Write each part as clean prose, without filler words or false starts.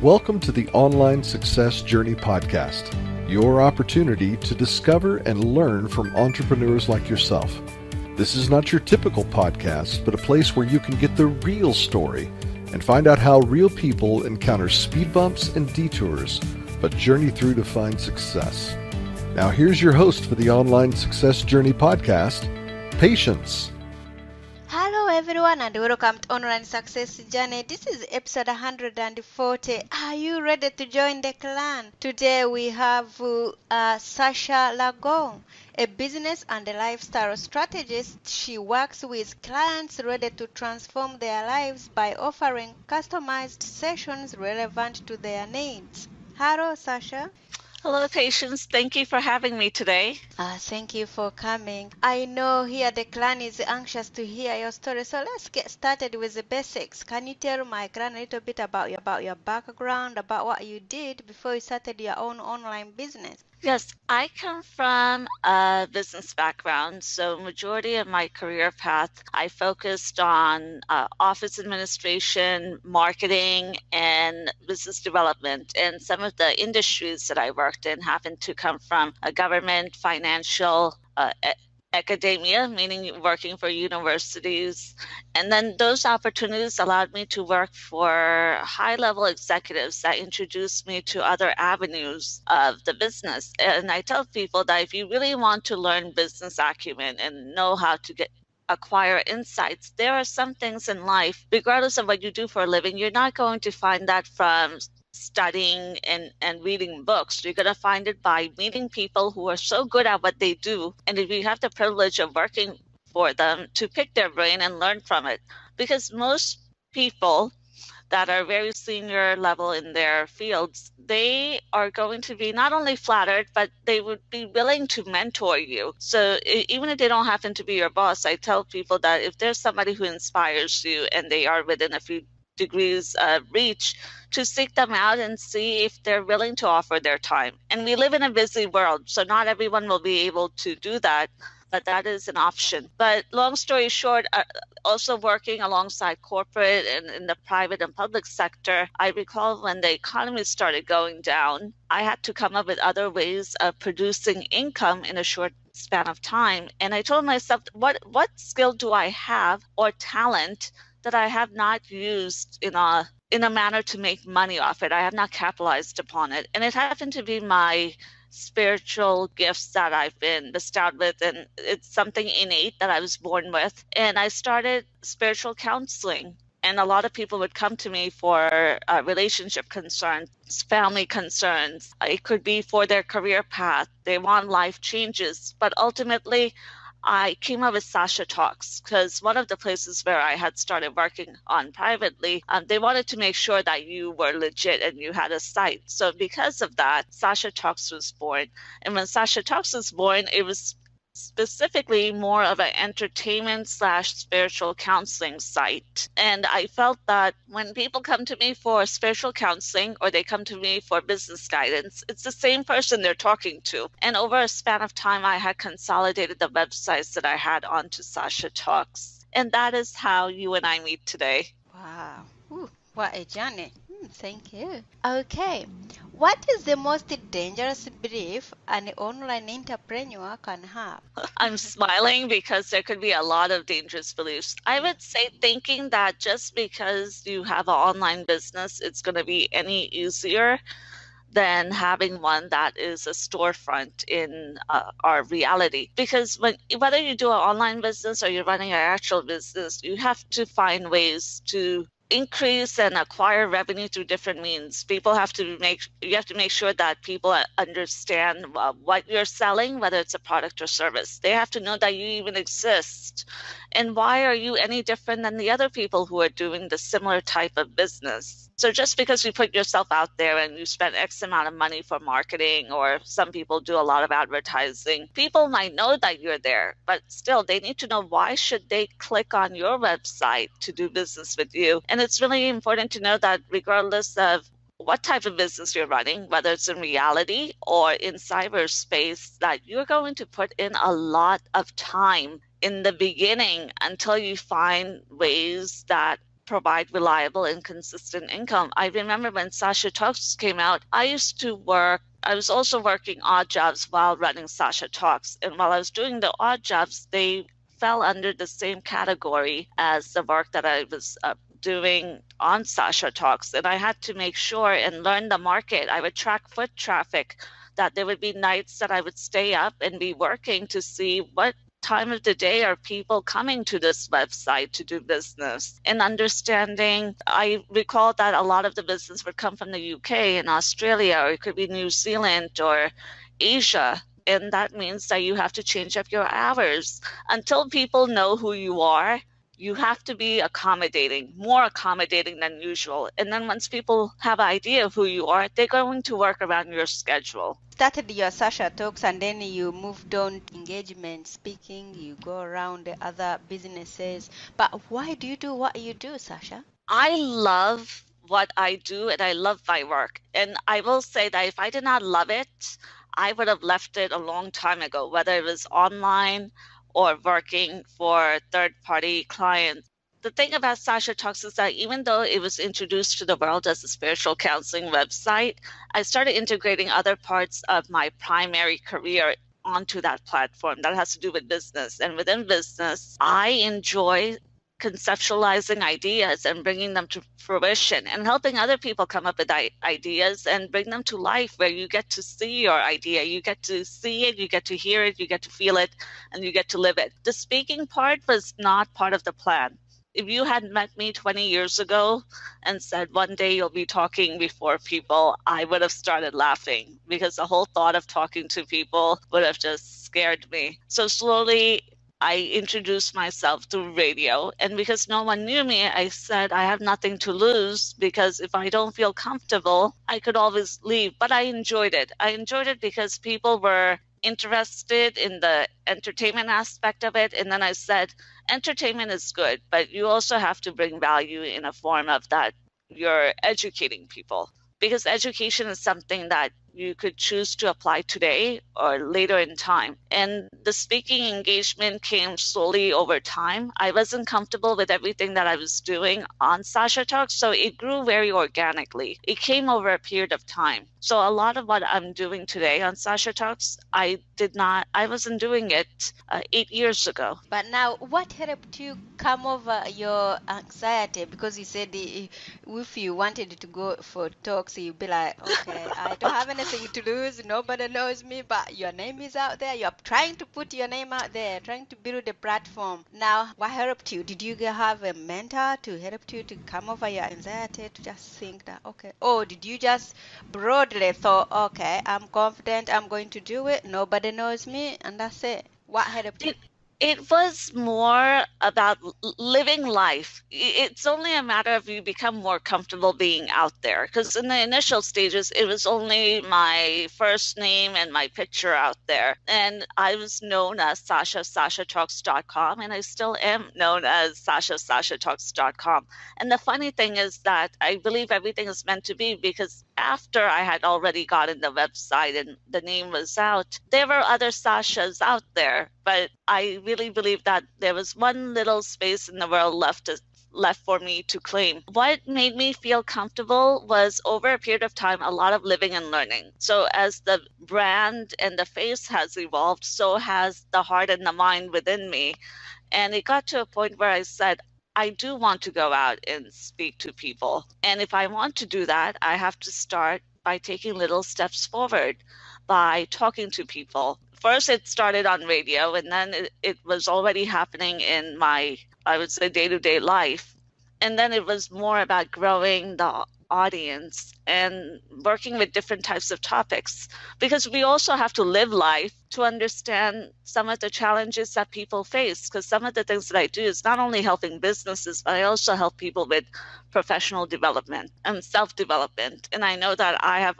Welcome to the Online Success Journey Podcast, your opportunity to discover and learn from entrepreneurs like yourself. This is not your typical podcast, but a place where you can get the real story and find out how real people encounter speed bumps and detours, but journey through to find success. Now here's your host for the Online Success Journey Podcast, Patience. Hello everyone and welcome to Online Success Journey. This is episode 140. Are you ready to join the clan? Today we have Sasha Laghonh, a business and a lifestyle strategist. She works with clients ready to transform their lives by offering customized sessions relevant to their needs. Hello Sasha. Hello, Patience. Thank you for having me today. Thank you for coming. I know here the clan is anxious to hear your story, so let's get started with the basics. Can you tell my clan a little bit about your background, about what you did before you started your own online business? Yes, I come from a business background, so majority of my career path, I focused on office administration, marketing, and business development. And some of the industries that I worked in happened to come from a government, financial, academia, meaning working for universities. And then those opportunities allowed me to work for high-level executives that introduced me to other avenues of the business. And I tell people that if you really want to learn business acumen and know how to acquire insights, there are some things in life, regardless of what you do for a living, you're not going to find that from studying and reading books. You're going to find it by meeting people who are so good at what they do. And if you have the privilege of working for them, to pick their brain and learn from it. Because most people that are very senior level in their fields, they are going to be not only flattered, but they would be willing to mentor you. So even if they don't happen to be your boss, I tell people that if there's somebody who inspires you and they are within a few degrees of reach, to seek them out and see if they're willing to offer their time. And we live in a busy world, so not everyone will be able to do that, but that is an option. But long story short, also working alongside corporate and in the private and public sector, I recall when the economy started going down, I had to come up with other ways of producing income in a short span of time. And I told myself, what skill do I have or talent that I have not used in a manner to make money off it? I have not capitalized upon it. And it happened to be my spiritual gifts that I've been bestowed with, and it's something innate that I was born with. And I started spiritual counseling. And a lot of people would come to me for relationship concerns, family concerns. It could be for their career path. They want life changes. But ultimately, I came up with Sasha Talks because one of the places where I had started working on privately, they wanted to make sure that you were legit and you had a site. So because of that, Sasha Talks was born. And when Sasha Talks was born, it was specifically more of an entertainment / spiritual counseling site. And I felt that when people come to me for spiritual counseling or they come to me for business guidance, it's the same person they're talking to. And over a span of time, I had consolidated the websites that I had onto Sasha Talks. And that is how you and I meet today. Wow. Ooh, what a journey. Thank you. Okay. What is the most dangerous belief an online entrepreneur can have? I'm smiling because there could be a lot of dangerous beliefs. I would say thinking that just because you have an online business, it's going to be any easier than having one that is a storefront in our reality. Because whether you do an online business or you're running an actual business, you have to find ways to increase and acquire revenue through different means. You have to make sure that people understand what you're selling, whether it's a product or service. They have to know that you even exist. And why are you any different than the other people who are doing the similar type of business? So just because you put yourself out there and you spend X amount of money for marketing, or some people do a lot of advertising, people might know that you're there, but still they need to know why should they click on your website to do business with you. And it's really important to know that regardless of what type of business you're running, whether it's in reality or in cyberspace, that you're going to put in a lot of time in the beginning until you find ways that provide reliable and consistent income. I remember when Sasha Talks came out, I was also working odd jobs while running Sasha Talks. And while I was doing the odd jobs, they fell under the same category as the work that I was doing on Sasha Talks. And I had to make sure and learn the market. I would track foot traffic, that there would be nights that I would stay up and be working to see what time of the day are people coming to this website to do business. And understanding, I recall that a lot of the business would come from the UK and Australia, or it could be New Zealand or Asia. And that means that you have to change up your hours. Until people know who you are, you have to be accommodating, more accommodating than usual. And then once people have an idea of who you are, they're going to work around your schedule. Started your Sasha Talks and then you moved on to engagement speaking, you go around the other businesses. But why do you do what you do, Sasha? I love what I do and I love my work. And I will say that if I did not love it, I would have left it a long time ago, whether it was online or working for third-party clients. The thing about Sasha Talks is that even though it was introduced to the world as a spiritual counseling website, I started integrating other parts of my primary career onto that platform that has to do with business. And within business, I enjoy conceptualizing ideas and bringing them to fruition and helping other people come up with ideas and bring them to life, where you get to see your idea, you get to see it, you get to hear it, you get to feel it, and you get to live it. The speaking part was not part of the plan. If you had met me 20 years ago and said one day you'll be talking before people, I would have started laughing, because the whole thought of talking to people would have just scared me. So slowly I introduced myself through radio, and because no one knew me, I said I have nothing to lose, because if I don't feel comfortable, I could always leave. But I enjoyed it. I enjoyed it because people were interested in the entertainment aspect of it. And then I said, entertainment is good, but you also have to bring value in a form of that you're educating people, because education is something that you could choose to apply today or later in time. And the speaking engagement came slowly over time. I wasn't comfortable with everything that I was doing on Sasha Talks, so it grew very organically. It came over a period of time. So a lot of what I'm doing today on Sasha Talks, I wasn't doing it 8 years ago. But now, what helped you come over your anxiety? Because you said if you wanted to go for talks, you'd be like, okay, I don't have anything to lose. Nobody knows me, but your name is out there. You're trying to put your name out there, trying to build a platform. Now, what helped you? Did you have a mentor to help you to come over your anxiety, to just think that, okay, or did you just broadly thought, okay, I'm confident, I'm going to do it, nobody knows me, and that's it? What helped you? It was more about living life. It's only a matter of you become more comfortable being out there. Because in the initial stages, it was only my first name and my picture out there. And I was known as SashaTalks.com, and I still am known as SashaTalks.com. And the funny thing is that I believe everything is meant to be, because after I had already gotten the website and the name was out, there were other Sashas out there. But I really believe that there was one little space in the world left for me to claim. What made me feel comfortable was, over a period of time, a lot of living and learning. So as the brand and the face has evolved, so has the heart and the mind within me. And it got to a point where I said, I do want to go out and speak to people. And if I want to do that, I have to start by taking little steps forward, by talking to people. First, it started on radio, and then it was already happening in my, I would say, day-to-day life. And then it was more about growing the audience and working with different types of topics, because we also have to live life to understand some of the challenges that people face. Because some of the things that I do is not only helping businesses, but I also help people with professional development and self-development. And I know that I have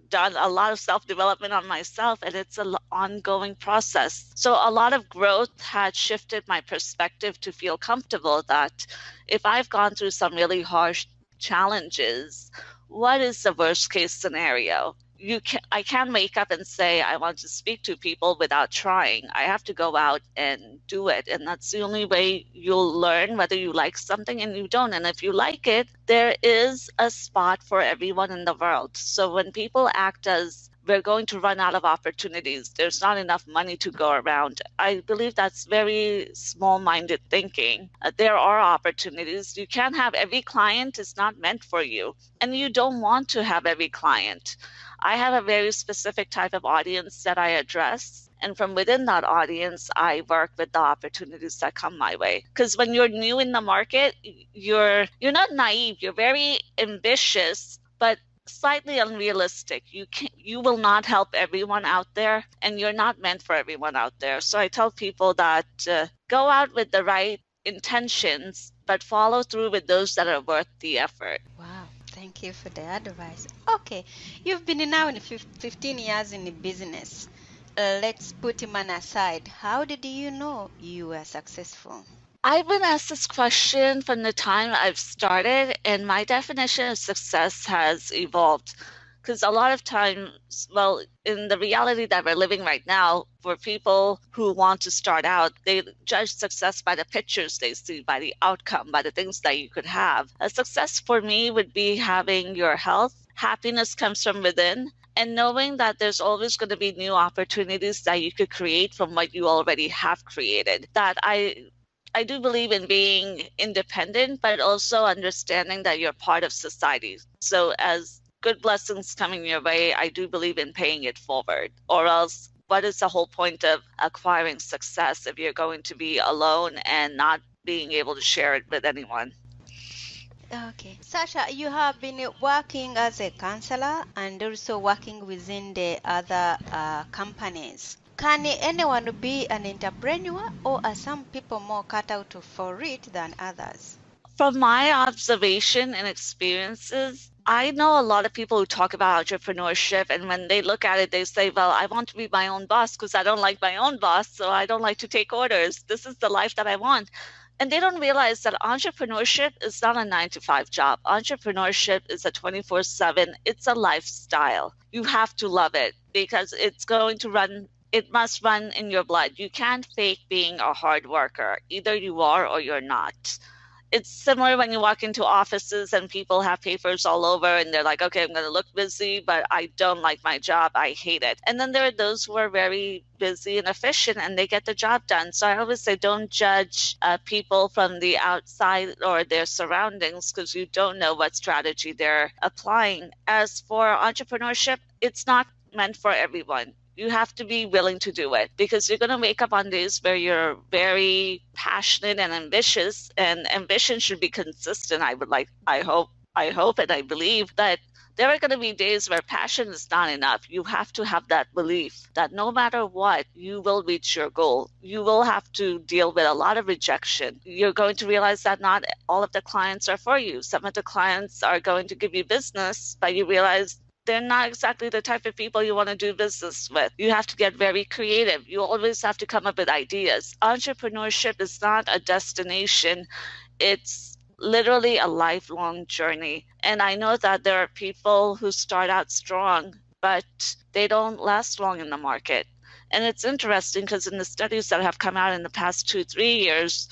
done a lot of self-development on myself, and it's an ongoing process. So a lot of growth had shifted my perspective to feel comfortable that if I've gone through some really harsh challenges, what is the worst case scenario? I can't wake up and say I want to speak to people without trying. I have to go out and do it, and that's the only way you'll learn whether you like something and you don't. And if you like it, there is a spot for everyone in the world. So when people act as we're going to run out of opportunities, there's not enough money to go around, I believe that's very small-minded thinking. There are opportunities. You can't have every client. Is not meant for you, and you don't want to have every client. I have a very specific type of audience that I address, and from within that audience, I work with the opportunities that come my way. Because when you're new in the market, you're not naive. You're very ambitious, but slightly unrealistic. You will not help everyone out there, and you're not meant for everyone out there. So I tell people that go out with the right intentions, but follow through with those that are worth the effort. Wow, thank you for the advice. Okay, you've been now in 15 years in the business. Let's put Iman aside. How did you know you were successful? I've been asked this question from the time I've started, and my definition of success has evolved. Because a lot of times, well, in the reality that we're living right now, for people who want to start out, they judge success by the pictures they see, by the outcome, by the things that you could have. A success for me would be having your health. Happiness comes from within. And knowing that there's always going to be new opportunities that you could create from what you already have created. That I do believe in being independent, but also understanding that you're part of society. So as good blessings coming your way, I do believe in paying it forward. Or else, what is the whole point of acquiring success if you're going to be alone and not being able to share it with anyone? Okay. Sasha, you have been working as a counselor and also working within the other companies. Can anyone be an entrepreneur, or are some people more cut out for it than others? From my observation and experiences, I know a lot of people who talk about entrepreneurship, and when they look at it, they say, well, I want to be my own boss because I don't like my own boss, so I don't like to take orders. This is the life that I want. And they don't realize that entrepreneurship is not a 9-to-5 job. Entrepreneurship is a 24/7. It's a lifestyle. You have to love it because it must run in your blood. You can't fake being a hard worker. Either you are or you're not. It's similar when you walk into offices and people have papers all over and they're like, okay, I'm going to look busy, but I don't like my job. I hate it. And then there are those who are very busy and efficient and they get the job done. So I always say don't judge people from the outside or their surroundings because you don't know what strategy they're applying. As for entrepreneurship, it's not meant for everyone. You have to be willing to do it because you're going to wake up on days where you're very passionate and ambitious, and ambition should be consistent. I hope and I believe that there are going to be days where passion is not enough. You have to have that belief that no matter what, you will reach your goal. You will have to deal with a lot of rejection. You're going to realize that not all of the clients are for you. Some of the clients are going to give you business, but you realize they're not exactly the type of people you want to do business with. You have to get very creative. You always have to come up with ideas. Entrepreneurship is not a destination. It's literally a lifelong journey. And I know that there are people who start out strong, but they don't last long in the market. And it's interesting because in the studies that have come out in the past 2-3 years,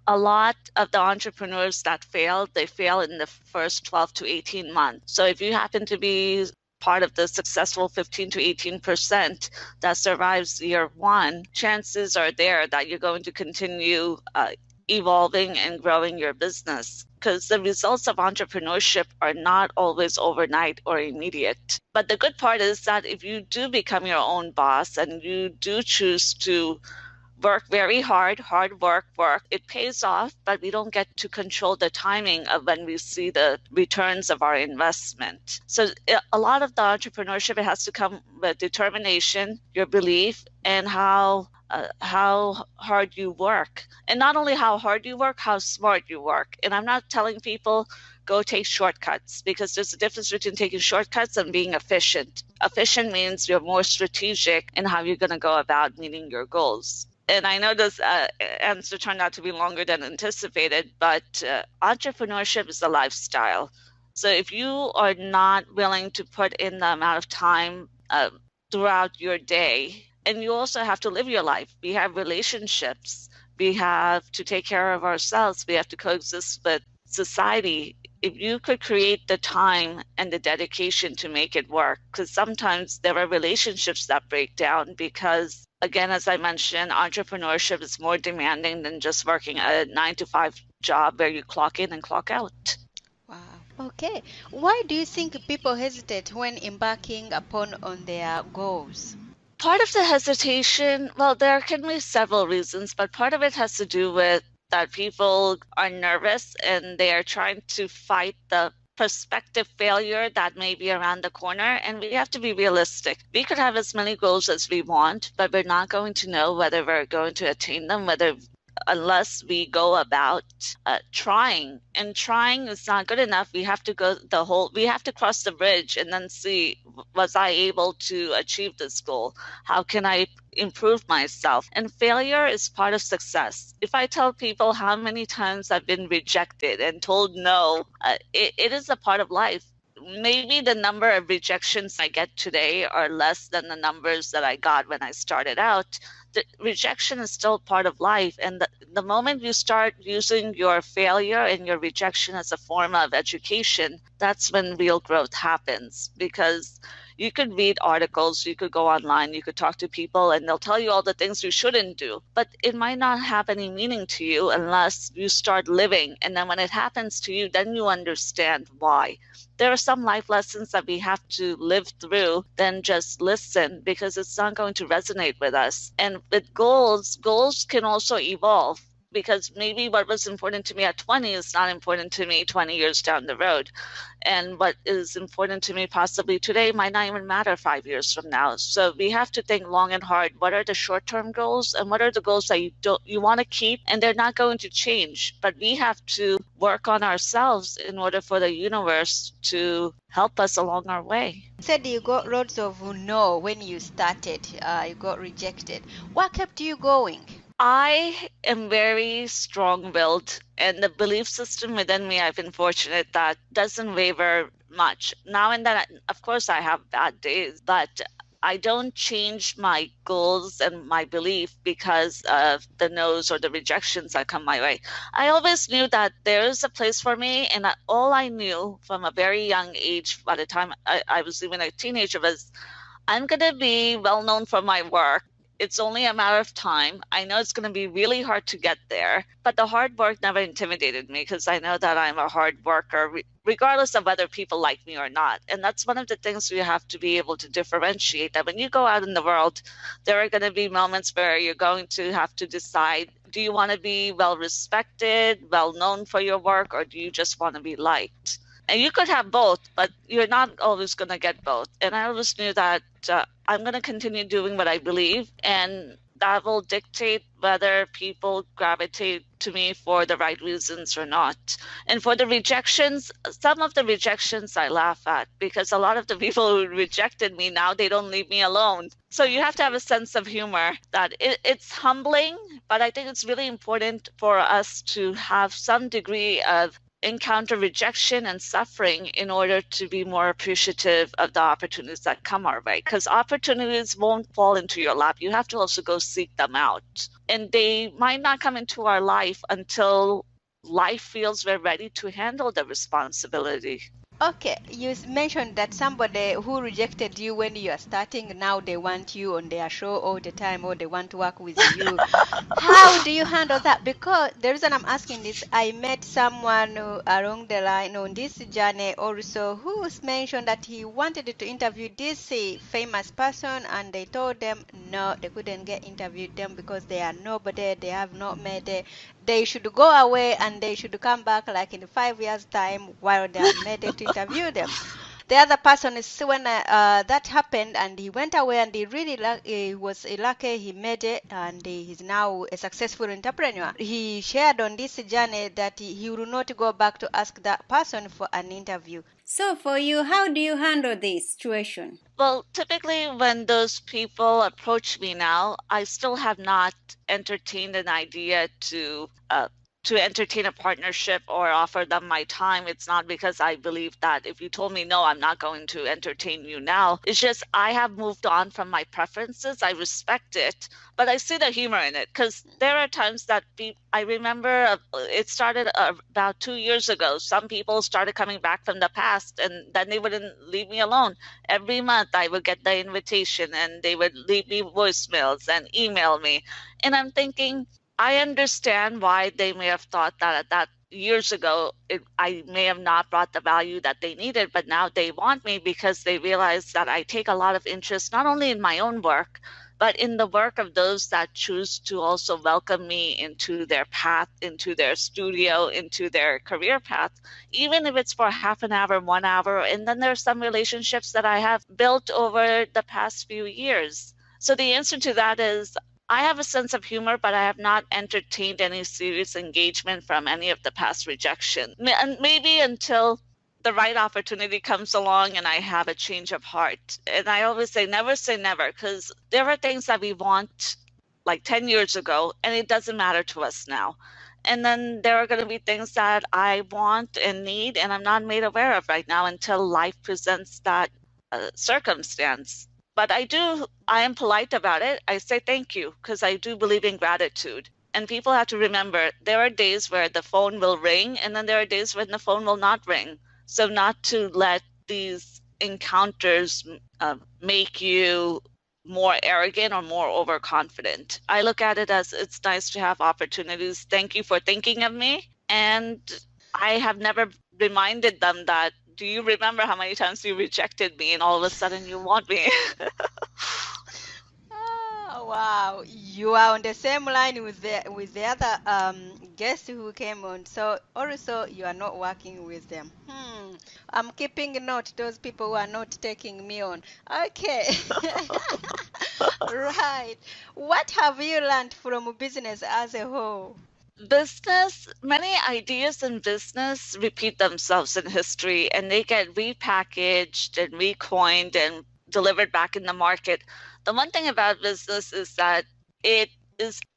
a lot of the entrepreneurs that failed, they fail in the first 12 to 18 months. So if you happen to be part of the successful 15 to 18% that survives year one, chances are there that you're going to continue evolving and growing your business because the results of entrepreneurship are not always overnight or immediate. But the good part is that if you do become your own boss and you do choose to work very hard work, it pays off, but we don't get to control the timing of when we see the returns of our investment. So a lot of the entrepreneurship, it has to come with determination, your belief, and how hard you work. And not only how hard you work, how smart you work. And I'm not telling people go take shortcuts because there's a difference between taking shortcuts and being efficient. Efficient means you're more strategic in how you're going to go about meeting your goals. And I know this answer turned out to be longer than anticipated, but entrepreneurship is a lifestyle. So if you are not willing to put in the amount of time throughout your day, and you also have to live your life. We have relationships. We have to take care of ourselves. We have to coexist with society. If you could create the time and the dedication to make it work, because sometimes there are relationships that break down because, again, as I mentioned, entrepreneurship is more demanding than just working a 9 to 5 job where you clock in and clock out. Wow. Okay. Why do you think people hesitate when embarking upon on their goals? Part of the hesitation, well, there can be several reasons, but part of it has to do with that people are nervous and they are trying to fight the prospective failure that may be around the corner. And we have to be realistic. We could have as many goals as we want, but we're not going to know whether we're going to attain them, unless we go about trying. And trying is not good enough. We have to we have to cross the bridge and then see, was I able to achieve this goal? How can I improve myself? And failure is part of success. If I tell people how many times I've been rejected and told no, it is a part of life. Maybe the number of rejections I get today are less than the numbers that I got when I started out. The rejection is still part of life. And the moment you start using your failure and your rejection as a form of education, that's when real growth happens. Because you could read articles, you could go online, you could talk to people, and they'll tell you all the things you shouldn't do. But it might not have any meaning to you unless you start living. And then when it happens to you, then you understand why. There are some life lessons that we have to live through than just listen, because it's not going to resonate with us. And with goals can also evolve, because maybe what was important to me at 20 is not important to me 20 years down the road. And what is important to me possibly today might not even matter 5 years from now. So we have to think long and hard. What are the short-term goals and what are the goals that you want to keep, and they're not going to change. But we have to work on ourselves in order for the universe to help us along our way. You said you got lots of no when you started. You got rejected. What kept you going? I am very strong-willed, and the belief system within me, I've been fortunate that doesn't waver much. Now and then, of course, I have bad days, but I don't change my goals and my belief because of the no's or the rejections that come my way. I always knew that there is a place for me, and all I knew from a very young age, by the time I was even a teenager, was I'm going to be well known for my work. It's only a matter of time. I know it's going to be really hard to get there, but the hard work never intimidated me because I know that I'm a hard worker, regardless of whether people like me or not. And that's one of the things we have to be able to differentiate, that when you go out in the world, there are going to be moments where you're going to have to decide, do you want to be well respected, well known for your work, or do you just want to be liked? And you could have both, but you're not always going to get both. And I always knew that I'm going to continue doing what I believe, and that will dictate whether people gravitate to me for the right reasons or not. And for the rejections, some of the rejections I laugh at, because a lot of the people who rejected me now, they don't leave me alone. So you have to have a sense of humor. That it's humbling, but I think it's really important for us to have some degree of encounter rejection and suffering in order to be more appreciative of the opportunities that come our way, because opportunities won't fall into your lap. You have to also go seek them out, and they might not come into our life until life feels we're ready to handle the responsibility. Okay, you mentioned that somebody who rejected you when you are starting, now they want you on their show all the time, or they want to work with you. How do you handle that? Because the reason I'm asking this, I met someone along the line on this journey also who's mentioned that he wanted to interview this famous person, and they told them no, they couldn't get interviewed them because they are nobody, they have not made it. They should go away and they should come back like in 5 years' time while they are made it to interview them. The other person is when that happened, and he went away, and he was lucky, he made it, and he's now a successful entrepreneur. He shared on this journey that he will not go back to ask that person for an interview. So for you, how do you handle this situation? Well, typically when those people approach me now, I still have not entertained an idea to to entertain a partnership or offer them my time, it's not because I believe that if you told me no, I'm not going to entertain you now. It's just I have moved on from my preferences. I respect it, but I see the humor in it, because there are times that I remember it started about 2 years ago. Some people started coming back from the past, and then they wouldn't leave me alone. Every month I would get the invitation and they would leave me voicemails and email me. And I'm thinking, I understand why they may have thought that at that years ago, I may have not brought the value that they needed, but now they want me because they realize that I take a lot of interest, not only in my own work, but in the work of those that choose to also welcome me into their path, into their studio, into their career path, even if it's for half an hour, 1 hour. And then there's some relationships that I have built over the past few years. So the answer to that is, I have a sense of humor, but I have not entertained any serious engagement from any of the past rejection. And maybe until the right opportunity comes along and I have a change of heart. And I always say never, because there are things that we want like 10 years ago, and it doesn't matter to us now. And then there are going to be things that I want and need, and I'm not made aware of right now until life presents that circumstance. But I am polite about it. I say thank you, because I do believe in gratitude. And people have to remember, there are days where the phone will ring, and then there are days when the phone will not ring. So not to let these encounters make you more arrogant or more overconfident. I look at it as, it's nice to have opportunities. Thank you for thinking of me. And I have never reminded them that, do you remember how many times you rejected me and all of a sudden you want me? Wow, you are on the same line with the other guest who came on. So also you are not working with them. I'm keeping note those people who are not taking me on. Okay. Right. What have you learned from business as a whole? Business, many ideas in business repeat themselves in history, and they get repackaged and recoined and delivered back in the market. The one thing about business is that it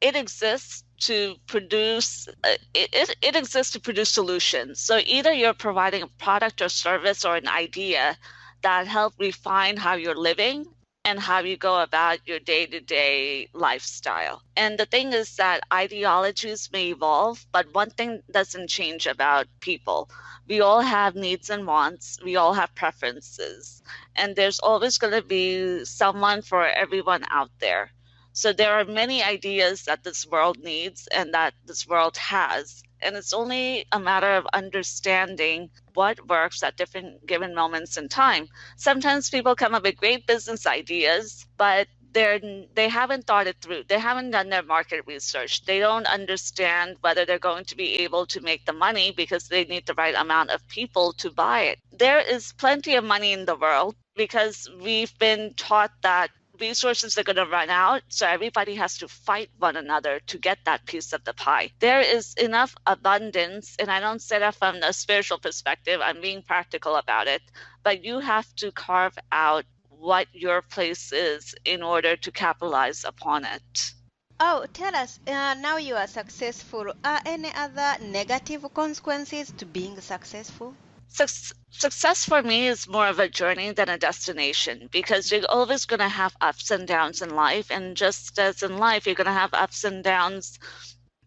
exists to produce it exists to produce solutions. So either you're providing a product or service or an idea that help refine how you're living and how you go about your day-to-day lifestyle. And the thing is that ideologies may evolve, but one thing doesn't change about people. We all have needs and wants. We all have preferences. And there's always going to be someone for everyone out there. So there are many ideas that this world needs and that this world has. And it's only a matter of understanding what works at different given moments in time. Sometimes people come up with great business ideas, but they haven't thought it through. They haven't done their market research. They don't understand whether they're going to be able to make the money because they need the right amount of people to buy it. There is plenty of money in the world because we've been taught that resources are going to run out, so everybody has to fight one another to get that piece of the pie. There is enough abundance, and I don't say that from a spiritual perspective. I'm being practical about it, but you have to carve out what your place is in order to capitalize upon it. Oh, tell us, now you are successful. Are any other negative consequences to being successful? Success for me is more of a journey than a destination, because you're always going to have ups and downs in life. And just as in life, you're going to have ups and downs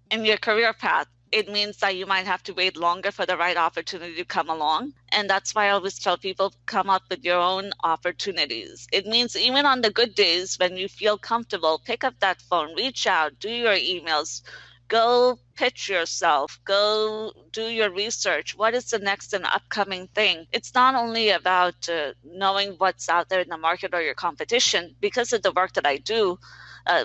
in your career path. It means that you might have to wait longer for the right opportunity to come along. And that's why I always tell people, come up with your own opportunities. It means even on the good days when you feel comfortable, pick up that phone, reach out, do your emails, go pitch yourself, go do your research. What is the next and upcoming thing? It's not only about knowing what's out there in the market or your competition. Because of the work that I do,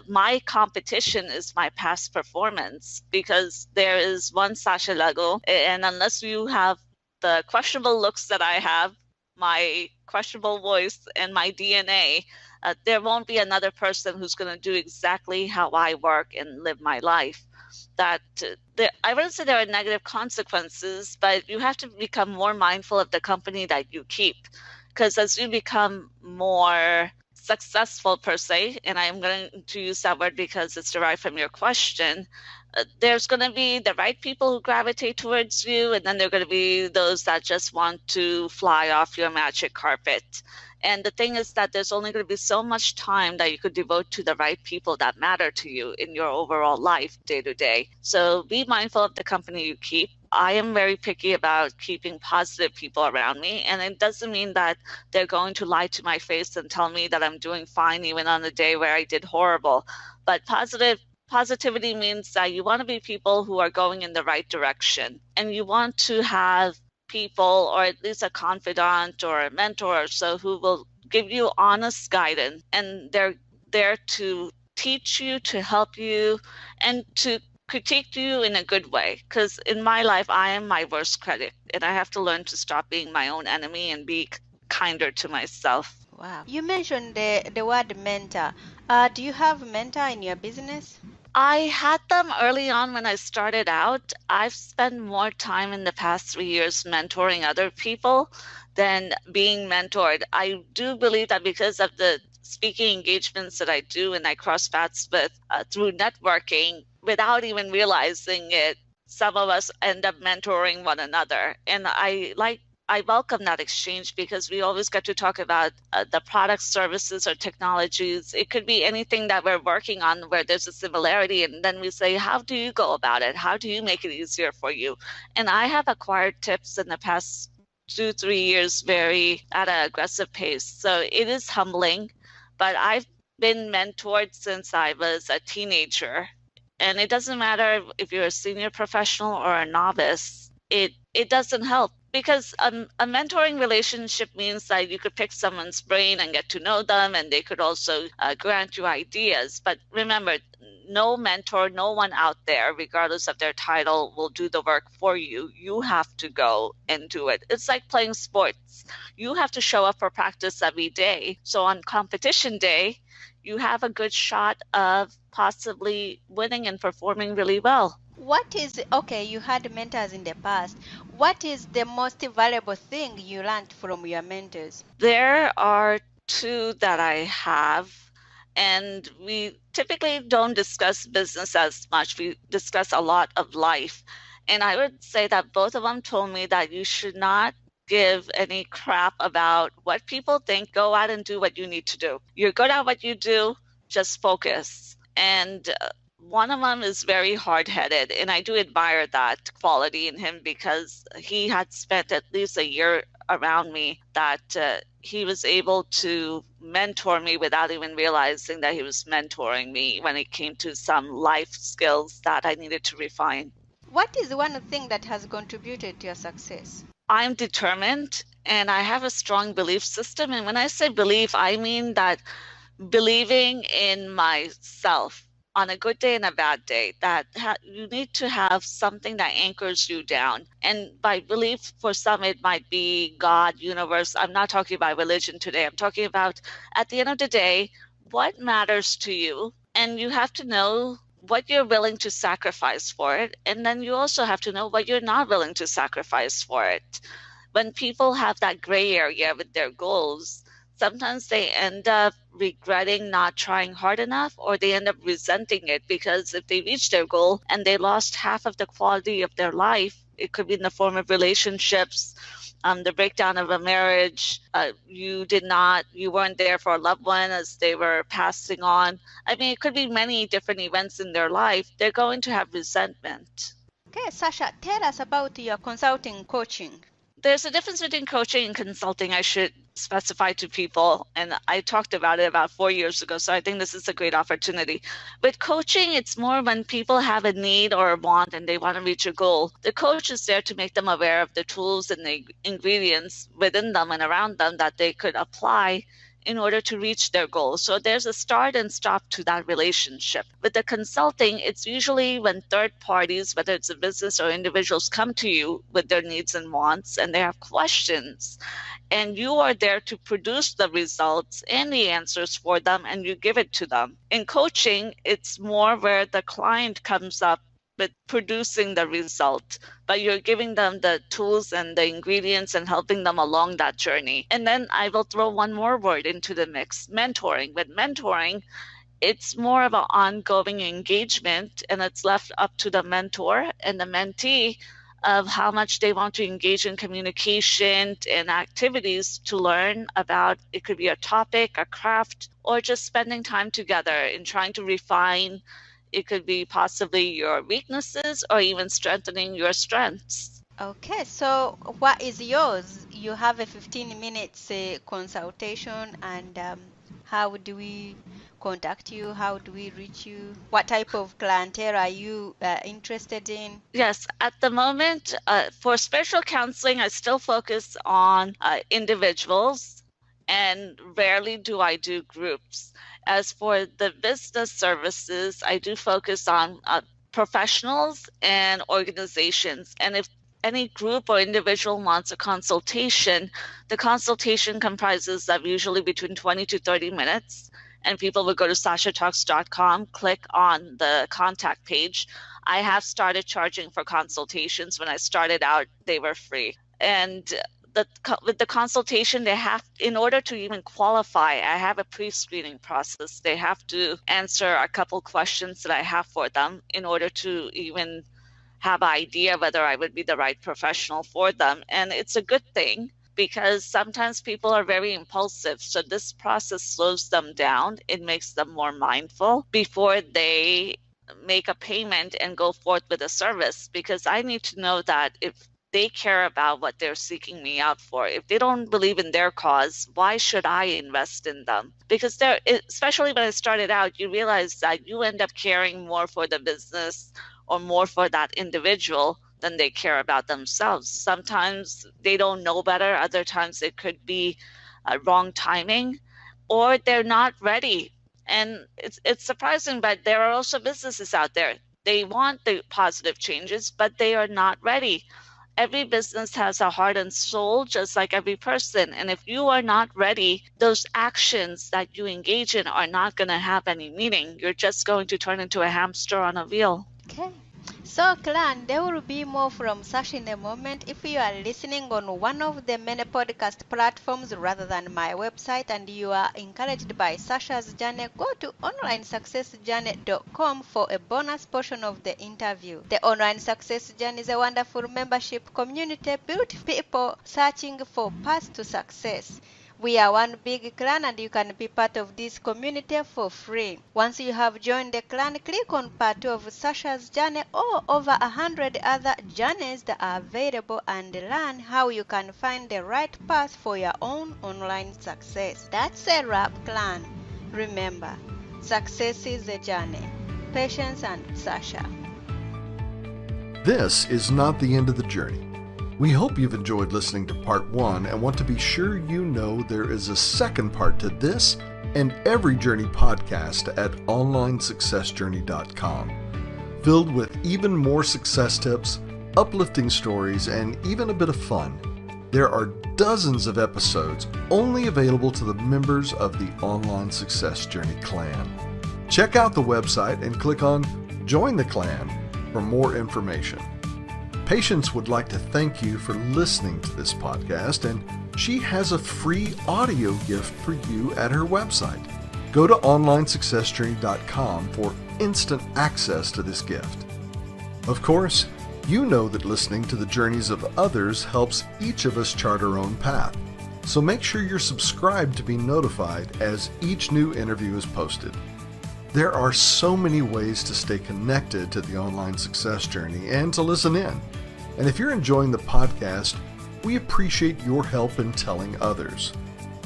my competition is my past performance, because there is one Sasha Laghonh, and unless you have the questionable looks that I have, my questionable voice, and my DNA, there won't be another person who's going to do exactly how I work and live my life. That I wouldn't say there are negative consequences, but you have to become more mindful of the company that you keep. Because as you become more successful per se, and I'm going to use that word because it's derived from your question, There's going to be the right people who gravitate towards you, and then there are going to be those that just want to fly off your magic carpet. And the thing is that there's only going to be so much time that you could devote to the right people that matter to you in your overall life day to day. So be mindful of the company you keep. I am very picky about keeping positive people around me, and it doesn't mean that they're going to lie to my face and tell me that I'm doing fine even on the day where I did horrible. But positivity means that you want to be people who are going in the right direction, and you want to have people, or at least a confidant or a mentor or so, who will give you honest guidance, and they're there to teach you, to help you, and to critique you in a good way. Because in my life, I am my worst critic, and I have to learn to stop being my own enemy and be kinder to myself. Wow. You mentioned the word mentor. Do you have a mentor in your business? I had them early on when I started out. I've spent more time in the past 3 years mentoring other people than being mentored. I do believe that because of the speaking engagements that I do and I cross paths with through networking, without even realizing it, some of us end up mentoring one another. And I welcome that exchange, because we always get to talk about the products, services, or technologies. It could be anything that we're working on where there's a similarity, and then we say, how do you go about it? How do you make it easier for you? And I have acquired tips in the past 2-3 years very at an aggressive pace. So it is humbling, but I've been mentored since I was a teenager. And it doesn't matter if you're a senior professional or a novice, it doesn't help. Because a mentoring relationship means that you could pick someone's brain and get to know them, and they could also grant you ideas. But remember, no mentor, no one out there, regardless of their title, will do the work for you. You have to go and do it. It's like playing sports. You have to show up for practice every day. So on competition day, you have a good shot of possibly winning and performing really well. Okay, you had mentors in the past. What is the most valuable thing you learned from your mentors? There are two that I have, and we typically don't discuss business as much. We discuss a lot of life. And I would say that both of them told me that you should not give any crap about what people think. Go out and do what you need to do. You're good at what you do, just focus. And one of them is very hard-headed, and I do admire that quality in him, because he had spent at least a year around me that he was able to mentor me without even realizing that he was mentoring me when it came to some life skills that I needed to refine. What is one thing that has contributed to your success? I'm determined, and I have a strong belief system. And when I say belief, I mean that believing in myself on a good day and a bad day, that you need to have something that anchors you down. And by belief, for some, it might be God, universe. I'm not talking about religion today. I'm talking about, at the end of the day, what matters to you. And you have to know what you're willing to sacrifice for it. And then you also have to know what you're not willing to sacrifice for it. When people have that gray area with their goals, sometimes they end up regretting not trying hard enough, or they end up resenting it, because if they reach their goal and they lost half of the quality of their life, it could be in the form of relationships, the breakdown of a marriage, you weren't there for a loved one as they were passing on. I mean, it could be many different events in their life. They're going to have resentment. Okay, Sasha, tell us about your consulting coaching. There's a difference between coaching and consulting, I should specify to people. And I talked about it about 4 years ago. So I think this is a great opportunity. With coaching, it's more when people have a need or a want and they want to reach a goal. The coach is there to make them aware of the tools and the ingredients within them and around them that they could apply in order to reach their goals. So there's a start and stop to that relationship. With the consulting, it's usually when third parties, whether it's a business or individuals, come to you with their needs and wants, and they have questions. And you are there to produce the results and the answers for them, and you give it to them. In coaching, it's more where the client comes up with producing the result, but you're giving them the tools and the ingredients and helping them along that journey. And then I will throw one more word into the mix: mentoring. With mentoring, It's more of an ongoing engagement, and it's left up to the mentor and the mentee of how much they want to engage in communication and activities to learn about. It could be a topic, a craft, or just spending time together in trying to refine. It could be possibly your weaknesses or even strengthening your strengths. Okay, so what is yours? You have a 15 minutes consultation, and how do we contact you? How do we reach you? What type of clientele are you interested in? Yes, at the moment, for spiritual counseling, I still focus on individuals, and rarely do I do groups. As for the business services, I do focus on professionals and organizations. And if any group or individual wants a consultation, the consultation comprises of usually between 20 to 30 minutes. And people will go to sashatalks.com, click on the contact page. I have started charging for consultations. When I started out, they were free. And with the consultation, they have, in order to even qualify, I have a pre-screening process. They have to answer a couple questions that I have for them in order to even have an idea whether I would be the right professional for them. And it's a good thing, because sometimes people are very impulsive. So this process slows them down. It makes them more mindful before they make a payment and go forth with a service, because I need to know that if they care about what they're seeking me out for. If they don't believe in their cause, why should I invest in them? Because especially when I started out, you realize that you end up caring more for the business or more for that individual than they care about themselves. Sometimes they don't know better. Other times it could be wrong timing, or they're not ready. And it's surprising, but there are also businesses out there. They want the positive changes, but they are not ready. Every business has a heart and soul, just like every person. And if you are not ready, those actions that you engage in are not going to have any meaning. You're just going to turn into a hamster on a wheel. Okay. So, clan, there will be more from Sasha in a moment. If you are listening on one of the many podcast platforms rather than my website, and you are encouraged by Sasha's journey, go to onlinesuccessjourney.com for a bonus portion of the interview. The Online Success Journey is a wonderful membership community built for people searching for paths to success. We are one big clan, and you can be part of this community for free. Once you have joined the clan, click on part 2 of Sasha's journey or over 100 other journeys that are available, and learn how you can find the right path for your own online success. That's a wrap, clan. Remember, success is a journey. Patience and Sasha. This is not the end of the journey. We hope you've enjoyed listening to part 1 and want to be sure you know there is a second part to this and every journey podcast at onlinesuccessjourney.com, filled with even more success tips, uplifting stories, and even a bit of fun. There are dozens of episodes only available to the members of the Online Success Journey clan. Check out the website and click on Join the Clan for more information. Patience would like to thank you for listening to this podcast, and she has a free audio gift for you at her website. Go to onlinesuccessjourney.com for instant access to this gift. Of course, you know that listening to the journeys of others helps each of us chart our own path, so make sure you're subscribed to be notified as each new interview is posted. There are so many ways to stay connected to the Online Success Journey and to listen in. And if you're enjoying the podcast, we appreciate your help in telling others.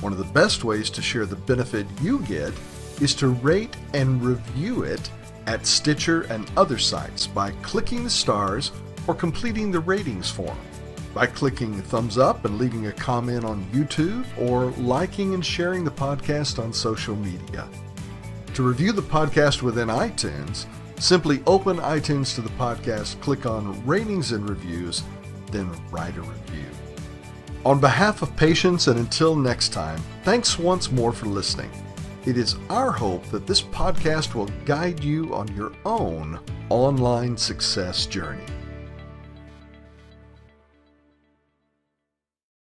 One of the best ways to share the benefit you get is to rate and review it at Stitcher and other sites by clicking the stars or completing the ratings form, by clicking thumbs up and leaving a comment on YouTube, or liking and sharing the podcast on social media. To review the podcast within iTunes, simply open iTunes to the podcast, click on Ratings and Reviews, then write a review. On behalf of Patience, and until next time, thanks once more for listening. It is our hope that this podcast will guide you on your own online success journey.